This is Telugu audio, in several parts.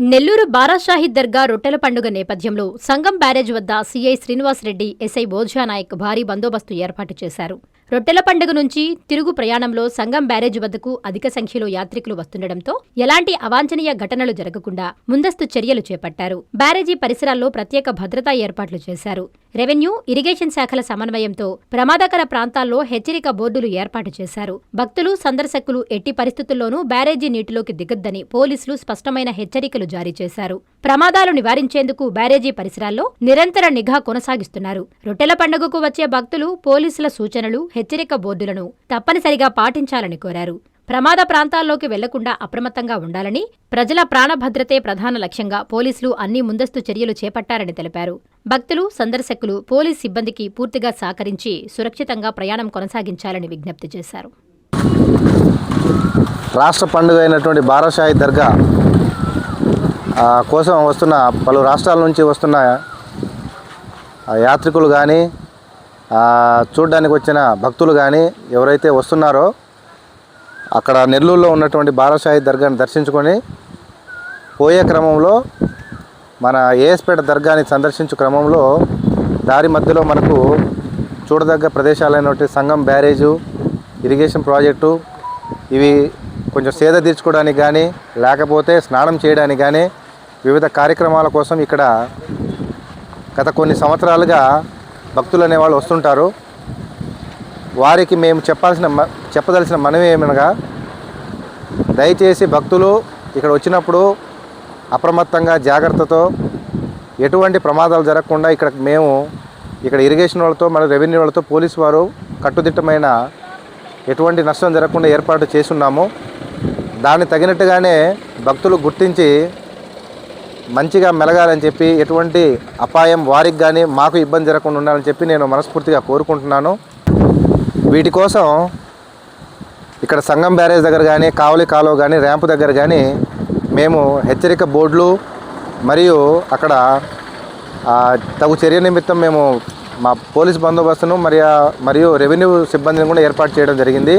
నెల్లూరు బారాషాహీద్ దర్గా రొట్టెల పండుగ నేపథ్యంలో సంగం బ్యారేజ్ వద్ద సీఐ శ్రీనివాసరెడ్డి, ఎస్ఐ బోధ్యానాయక్ భారీ బందోబస్తు ఏర్పాటు చేశారు. రొట్టెల పండుగ నుంచి తిరుగు ప్రయాణంలో సంగం బ్యారేజ్ వద్దకు అధిక సంఖ్యలో యాత్రికులు వస్తుండటంతో ఎలాంటి అవాంఛనీయ ఘటనలు జరగకుండా ముందస్తు చర్యలు చేపట్టారు. బ్యారేజీ పరిసరాల్లో ప్రత్యేక భద్రతా ఏర్పాట్లు చేశారు. రెవెన్యూ, ఇరిగేషన్ శాఖల సమన్వయంతో ప్రమాదకర ప్రాంతాల్లో హెచ్చరిక బోర్డులు ఏర్పాటు చేశారు. భక్తులు, సందర్శకులు ఎట్టి పరిస్థితుల్లోనూ బ్యారేజీ నీటిలోకి దిగొద్దని పోలీసులు స్పష్టమైన హెచ్చరికలు జారీ చేశారు. ప్రమాదాలు నివారించేందుకు బ్యారేజీ పరిసరాల్లో నిరంతర నిఘా కొనసాగిస్తున్నారు. రొట్టెల పండుగకు వచ్చే భక్తులు పోలీసుల సూచనలు, హెచ్చరిక బోర్డులను తప్పనిసరిగా పాటించాలని కోరారు. ప్రమాద ప్రాంతాల్లోకి వెళ్లకుండా అప్రమత్తంగా ఉండాలని, ప్రజల ప్రాణభద్రతే ప్రధాన లక్ష్యంగా పోలీసులు అన్ని ముందస్తు చర్యలు చేపట్టారని తెలిపారు. భక్తులు, సందర్శకులు పోలీస్ సిబ్బందికి పూర్తిగా సహకరించి సురక్షితంగా ప్రయాణం కొనసాగించాలని విజ్ఞప్తి చేశారు. రాష్ట్ర పండుగ అయినటువంటి బారాషాహీద్ దర్గా కోసం వస్తున్న పలు రాష్ట్రాల నుంచి వస్తున్న యాత్రికులు కానీ, చూడడానికి వచ్చిన భక్తులు కానీ ఎవరైతే వస్తున్నారో అక్కడ నెల్లూరులో ఉన్నటువంటి బారాషాహీద్ దర్గాని దర్శించుకొని పోయే క్రమంలో మన ఏఎస్పేట దర్గాని సందర్శించు క్రమంలో దారి మధ్యలో మనకు చూడదగ్గ ప్రదేశాలైనటువంటి సంగం బ్యారేజు, ఇరిగేషన్ ప్రాజెక్టు, ఇవి కొంచెం సేద తీర్చుకోవడానికి కానీ లేకపోతే స్నానం చేయడానికి కానీ వివిధ కార్యక్రమాల కోసం ఇక్కడ గత కొన్ని సంవత్సరాలుగా భక్తులు అనేవాళ్ళు వస్తుంటారు. వారికి మేము చెప్పదలసిన మనవి ఏమనగా, దయచేసి భక్తులు ఇక్కడ వచ్చినప్పుడు అప్రమత్తంగా, జాగ్రత్తతో, ఎటువంటి ప్రమాదాలు జరగకుండా ఇక్కడ ఇరిగేషన్ వాళ్ళతో, మన రెవెన్యూ వాళ్ళతో, పోలీసు వారు కట్టుదిట్టమైన ఎటువంటి నష్టం జరగకుండా ఏర్పాటు చేస్తున్నాము. దాన్ని తగినట్టుగానే భక్తులు గుర్తించి మంచిగా మెలగాలని చెప్పి, ఎటువంటి అపాయం వారికి కానీ మాకు ఇబ్బంది జరగకుండా ఉండాలని చెప్పి నేను మనస్ఫూర్తిగా కోరుకుంటున్నాను. వీటి కోసం ఇక్కడ సంగం బ్యారేజ్ దగ్గర కానీ, కావలి కాలువ కానీ, ర్యాంపు దగ్గర కానీ మేము హెచ్చరిక బోర్డులు మరియు అక్కడ తగు చర్య నిమిత్తం మేము మా పోలీస్ బందోబస్తును మరియు రెవెన్యూ సిబ్బందిని కూడా ఏర్పాటు చేయడం జరిగింది.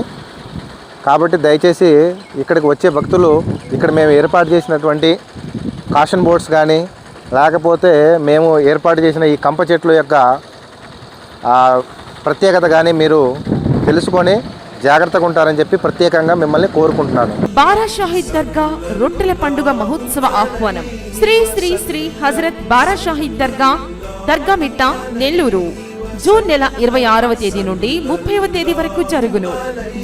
కాబట్టి దయచేసి ఇక్కడికి వచ్చే భక్తులు ఇక్కడ మేము ఏర్పాటు చేసినటువంటి కాషన్ బోర్డ్స్ కానీ, లేకపోతే మేము ఏర్పాటు చేసిన ఈ కంప చెట్ల యొక్క ప్రత్యేకత కానీ మీరు తెలుసుకొని జాగ్రత్తగా ఉంటారని చెప్పి ప్రత్యేకంగా మిమ్మల్ని కోరుకుంటున్నాను. బారాషాహీద్ దర్గా రొట్టెల పండుగ మహోత్సవ ఆహ్వానం. శ్రీ శ్రీ శ్రీ హజరత్ బారాషాహీద్ దర్గా మిట్ట, నెల్లూరు. జూన్ నెల 26వ తేదీ నుండి 30వ తేదీ వరకు జరుగును.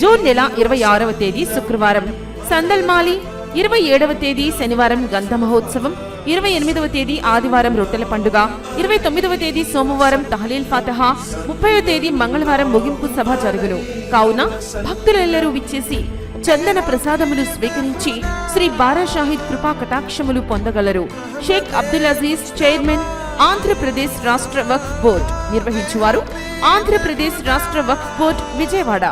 జూన్ నెల 26వ తేదీ శుక్రవారం సందల్మాలి, 27వ తేదీ శనివారం గంధ మహోత్సవం, 28వ తేదీ ఆదివారం రొట్టెల పండుగ, 29వ తేదీ సోమవారం తహలీల్ ఫాతహా, 30వ తేదీ మంగళవారం ముగింపు సభ జరుగును. కావున భక్తులెల్లరూ విచ్చేసి చందన ప్రసాదములు స్వీకరించి శ్రీ బారాషాహీద్ కృపా కటాక్షములు పొందగలరు. షేక్ అబ్దుల్ అజీజ్, చైర్మన్, ఆంధ్రప్రదేశ్ రాష్ట్ర వక్ఫ్ బోర్డ్. నిర్వహించువారు ఆంధ్రప్రదేశ్ రాష్ట్ర వక్ఫ్ బోర్డ్, విజయవాడ.